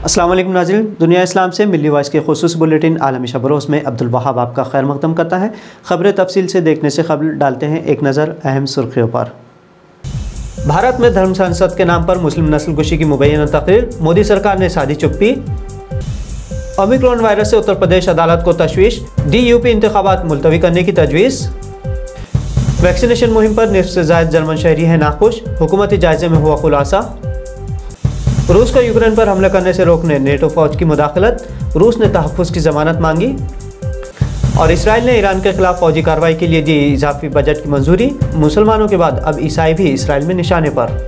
अस्सलाम वालेकुम नाज़रीन, दुनिया इस्लाम से मिली वॉइस के खुसूसी बुलेटिन आलमी शबरोज़ में अब्दुल वहाब आपका खैर मक़दम करता है। ख़बरें तफसील से देखने से कबल डालते हैं एक नज़र अहम सुर्खियों पर। भारत में धर्म संसद के नाम पर मुस्लिम नस्लकुशी की मुबैना तकरीर, मोदी सरकार ने साधी चुप्पी। ओमिक्रॉन वायरस से उत्तर प्रदेश अदालत को तशवीश, DUP इंतखाबात मुलतवी करने की तजवीज़। वैक्सीनेशन मुहिम पर निस्फ से ज़ायद जर्मन शहरी हैं नाखुश, हुकूमती जायजे में हुआ खुलासा। रूस का यूक्रेन पर हमला करने से रोकने नेटो फौज की मुदाखलत, रूस ने तहफ़्फ़ुज़ की ज़मानत मांगी। और इसराइल ने ईरान के खिलाफ फौजी कार्रवाई के लिए दी इजाफी बजट की मंजूरी, मुसलमानों के बाद अब ईसाई भी इसराइल में निशाने पर।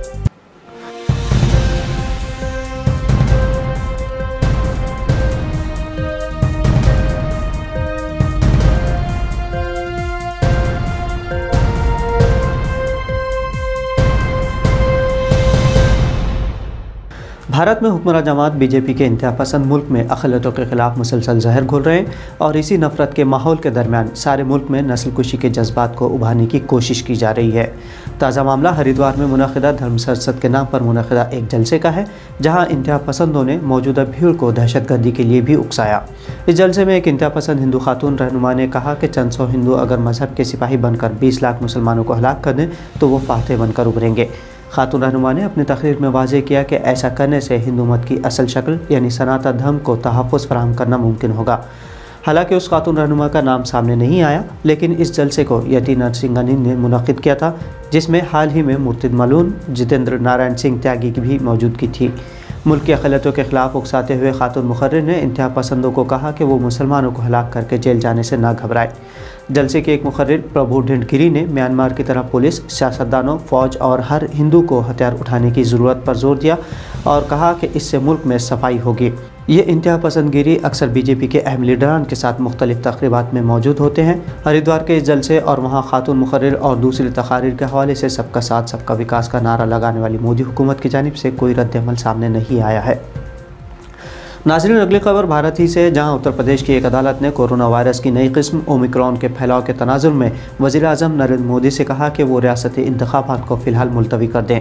भारत में हुक्मरान जमात BJP के इंतहा पसंद मुल्क में अक़लियतों के ख़िलाफ़ मुसलसल जहर घोल रहे हैं और इसी नफ़रत के माहौल के दरमियान सारे मुल्क में नस्लकुशी के जज्बात को उभारने की कोशिश की जा रही है। ताज़ा मामला हरिद्वार में मुनक़िदा धर्म संसद के नाम पर मुनक़िदा एक जलसे का है, जहाँ इंतहा पसंदों ने मौजूदा भीड़ को दहशतगर्दी के लिए भी उकसाया। इस जलसे में एक इंतहा पसंद हिंदू खातून रहनुमा ने कहा कि चंद सौ हिंदू अगर मजहब के सिपाही बनकर 20 लाख मुसलमानों को हलाक कर दें तो वो फातह बनकर उभरेंगे। खातून रहनुमा ने अपनी तकरीर में वाज़ेह किया कि ऐसा करने से हिंदू मत की असल शक्ल यानी सनातन धर्म को तहफ़्फ़ुज़ फराहम करना मुमकिन होगा। हालांकि उस खातून रहनुमा का नाम सामने नहीं आया, लेकिन इस जलसे को यति नरसिंघनी ने मुनक़िद किया था, जिसमें हाल ही में मुर्तिद मलून जितेंद्र नारायण सिंह त्यागी की भी मौजूदगी थी। मुल्क की अक़लियतों के ख़िलाफ़ उकसाते हुए खातून मुखर्रिर ने इंतहा पसंदों को कहा कि वो मुसलमानों को हलाक करके जेल जाने से ना घबराए। जलसे के एक मुखर्रिर प्रभु ढिंडगिरी ने म्यांमार की तरह पुलिस, सियासतदानों, फ़ौज और हर हिंदू को हथियार उठाने की ज़रूरत पर जोर दिया और कहा कि इससे मुल्क में सफाई होगी। ये इंतहा पसंदगिरी अक्सर BJP के अहम लीडरान के साथ मुख्तलिफ तक़रीबात में मौजूद होते हैं। हरिद्वार के इस जलसे और वहाँ खातून मुखर्रिर और दूसरी तकारीर के हवाले से सबका साथ सबका विकास का नारा लगाने वाली मोदी हुकूमत की जानिब से कोई रद्द-ए-अमल सामने नहीं आया है। नाज़रीन, अगली खबर भारत ही से, जहां उत्तर प्रदेश की एक अदालत ने कोरोना वायरस की नई किस्म ओमिक्रॉन के फैलाव के तनाजुर में वज़ीर-ए-आज़म नरेंद्र मोदी से कहा कि वो रियासती इंतखाबात को फ़िलहाल मुलतवी कर दें।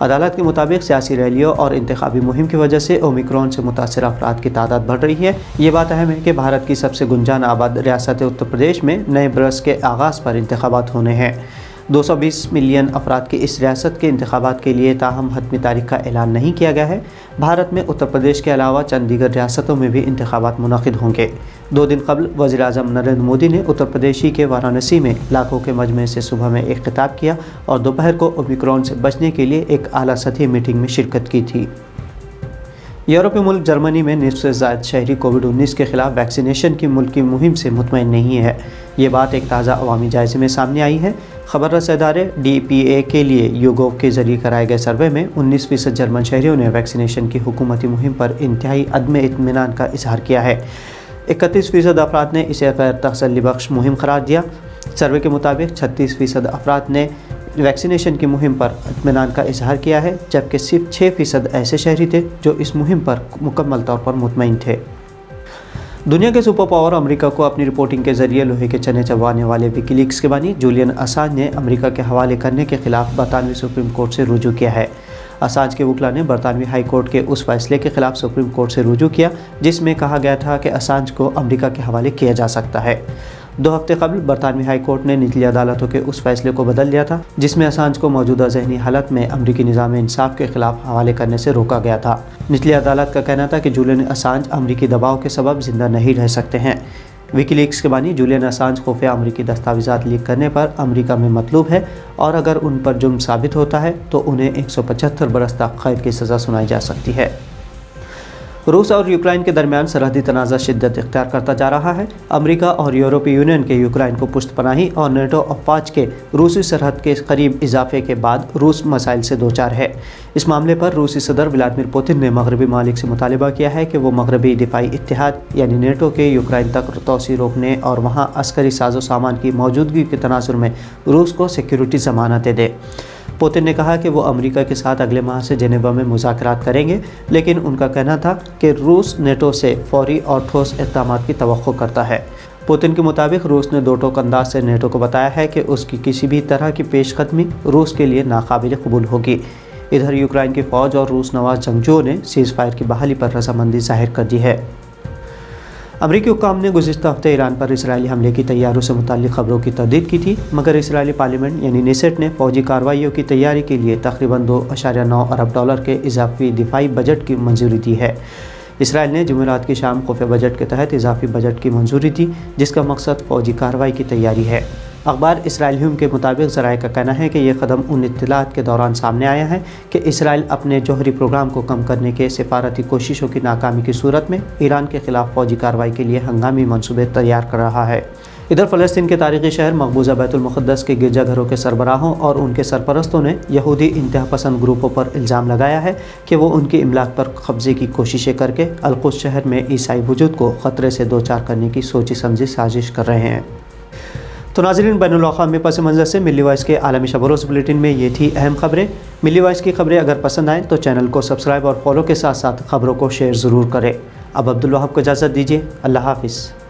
अदालत के मुताबिक सियासी रैलियों और इंतखाबी मुहिम की वजह से ओमिक्रॉन से मुतासर अफराद की तादाद बढ़ रही है। ये बात अहम है कि भारत की सबसे गुंजान आबाद रियासत उत्तर प्रदेश में नए बरस के आगाज़ पर इंतखाबात होने हैं। 220 मिलियन अफराद की इस रियासत के इंतखाबात के लिए ताहम हतमी तारीख का ऐलान नहीं किया गया है। भारत में उत्तर प्रदेश के अलावा चंद दीगर रियासतों में भी इंतखाबात मुनक़िद होंगे। 2 दिन कबल वज़ीर-ए-आज़म नरेंद्र मोदी ने उत्तर प्रदेश के वाराणसी में लाखों के मजमे से सुबह में एक खिताब किया और दोपहर को ओमिक्रॉन से बचने के लिए एक आला सतही मीटिंग में शिरकत की थी। यूरोपीय मुल्क जर्मनी में निस्फ से ज़ायद शहरी कोविड-19 के ख़िलाफ़ वैक्सीनेशन की मुल्क की मुहिम से मुतमईन नहीं है। ये बात एक ताज़ा अवामी जायज़े में सामने आई है। खबर रसा इदारे DPA के लिए YouGov के ज़रिए कराए गए सर्वे में 19% जर्मन शहरियों ने वैक्सीनेशन की हुकूमती मुहिम पर इंतहाई अदम इत्मीनान का इजहार किया है। 31% अफराद ने इसे गैर तसल्ली बख्श मुहिम करार दिया। सर्वे के मुताबिक 36% अफराद ने वैक्सीनेशन की मुहिम पर इत्मीनान का इजहार किया है, जबकि सिर्फ 6% ऐसे शहरी थे जो इस मुहिम पर मुकम्मल तौर पर मुतमईन थे। दुनिया के सुपर पावर अमेरिका को अपनी रिपोर्टिंग के जरिए लोहे के चने चबाने वाले विकीलीक्स के बानी जूलियन असांज ने अमेरिका के हवाले करने के खिलाफ बरतानवी सुप्रीम कोर्ट से रुजू किया है। असांज के वकील ने बरतानवी हाई कोर्ट के उस फैसले के खिलाफ सुप्रीम कोर्ट से रुजू किया जिसमें कहा गया था कि असांज को अमेरिका के हवाले किया जा सकता है। 2 हफ्ते कबल बरतानवी हाई कोर्ट ने निचली अदालतों के उस फैसले को बदल दिया था जिसमें असांज को मौजूदा जहनी हालत में अमरीकी निज़ाम इंसाफ के खिलाफ हवाले करने से रोका गया था। निचली अदालत का कहना था कि जूलियन असांज अमरीकी दबाव के सबब जिंदा नहीं रह सकते हैं। विकीलीक्स के बानी जूलियन असांज खुफिया अमरीकी दस्तावेज़ात लीक करने पर अमरीका में मतलूब है और अगर उन पर जुर्म साबित होता है तो उन्हें 175 बरस तक कैद की सज़ा सुनाई जा सकती है। रूस और यूक्रेन के दरमियान सरहदी तनाज़ा शिद्दत इख्तियार करता जा रहा है। अमेरिका और यूरोपीय यूनियन के यूक्रेन को पुश्त पनाही और नेटो अफवाज के रूसी सरहद के करीब इजाफे के बाद रूस मसाइल से दोचार है। इस मामले पर रूसी सदर व्लादिमीर पुतिन ने मगरबी मालिक से मुतालिबा किया है कि वो मगरबी दिफाई इत्तेहाद यानी नेटो के यूक्रेन तक तोसी रोकने और वहाँ अस्करी साजो सामान की मौजूदगी के तनाजुर में रूस को सिक्योरिटी ज़मानतें दे। पुतिन ने कहा कि वो अमेरिका के साथ अगले माह से जेनेवा में मुज़ाकरात करेंगे, लेकिन उनका कहना था कि रूस नेटो से फौरी और ठोस इक़दाम की तवक्को करता है। पुतिन के मुताबिक रूस ने दो टोक अंदाज से नेटो को बताया है कि उसकी किसी भी तरह की पेशकदमी रूस के लिए नाकाबिल कबूल होगी। इधर यूक्रेन की फ़ौज और रूस नवाज जंगजुओं ने सीज़ फायर की बहाली पर रजामंदी जाहिर कर दी है। अमरीकी हुक्काम ने गुज़िश्ता हफ्ते ईरान पर इसराइली हमले की तैयारियों से मुताल्लिक़ खबरों की तर्दीद की थी, मगर इसराइली पार्लियामेंट यानी नेसेट ने फ़ौजी कार्रवाइयों की तैयारी के लिए तकरीबन $2.9 अरब के इजाफी दिफाई बजट की मंजूरी दी है। इसराइल ने जुमेरात की शाम खुफ़िया बजट के तहत इजाफी बजट की मंजूरी दी, जिसका मकसद फ़ौजी कार्रवाई की तैयारी है। अखबार इसराइलियों के मुताबिक ज़राए का कहना है कि यह कदम उन इत्तलात के दौरान सामने आया है कि इसराइल अपने जौहरी प्रोग्राम को कम करने के सिफारती कोशिशों की नाकामी की सूरत में ईरान के खिलाफ फ़ौजी कार्रवाई के लिए हंगामी मनसूबे तैयार कर रहा है। इधर फ़लस्तीन के तारीख़ी शहर मकबूजा बैतुल मुक़द्दस के गिरजाघरों के सरबराहों और उनके सरपरस्तों ने यहूदी इंतहा पसंद ग्रुपों पर इल्ज़ाम लगाया है कि वो उनकी इमलाक पर कब्ज़े की कोशिशें करके अल-कुद्स शहर में ईसाई वजूद को ख़तरे से दो चार करने की सोची समझी साजिश कर रहे हैं। तो नाज़रीन, बैनुल-अक़वामी पस मंज़र से मिल्ली वॉइस के आलमी शब-ओ-रोज़ बुलेटिन में ये थी अहम खबरें। मिल्ली वॉइस की खबरें अगर पसंद आएँ तो चैनल को सब्सक्राइब और फॉलो के साथ साथ खबरों को शेयर ज़रूर करें। अब अब्दुल वहाब को इजाज़त दीजिए। अल्लाह हाफ़िज़।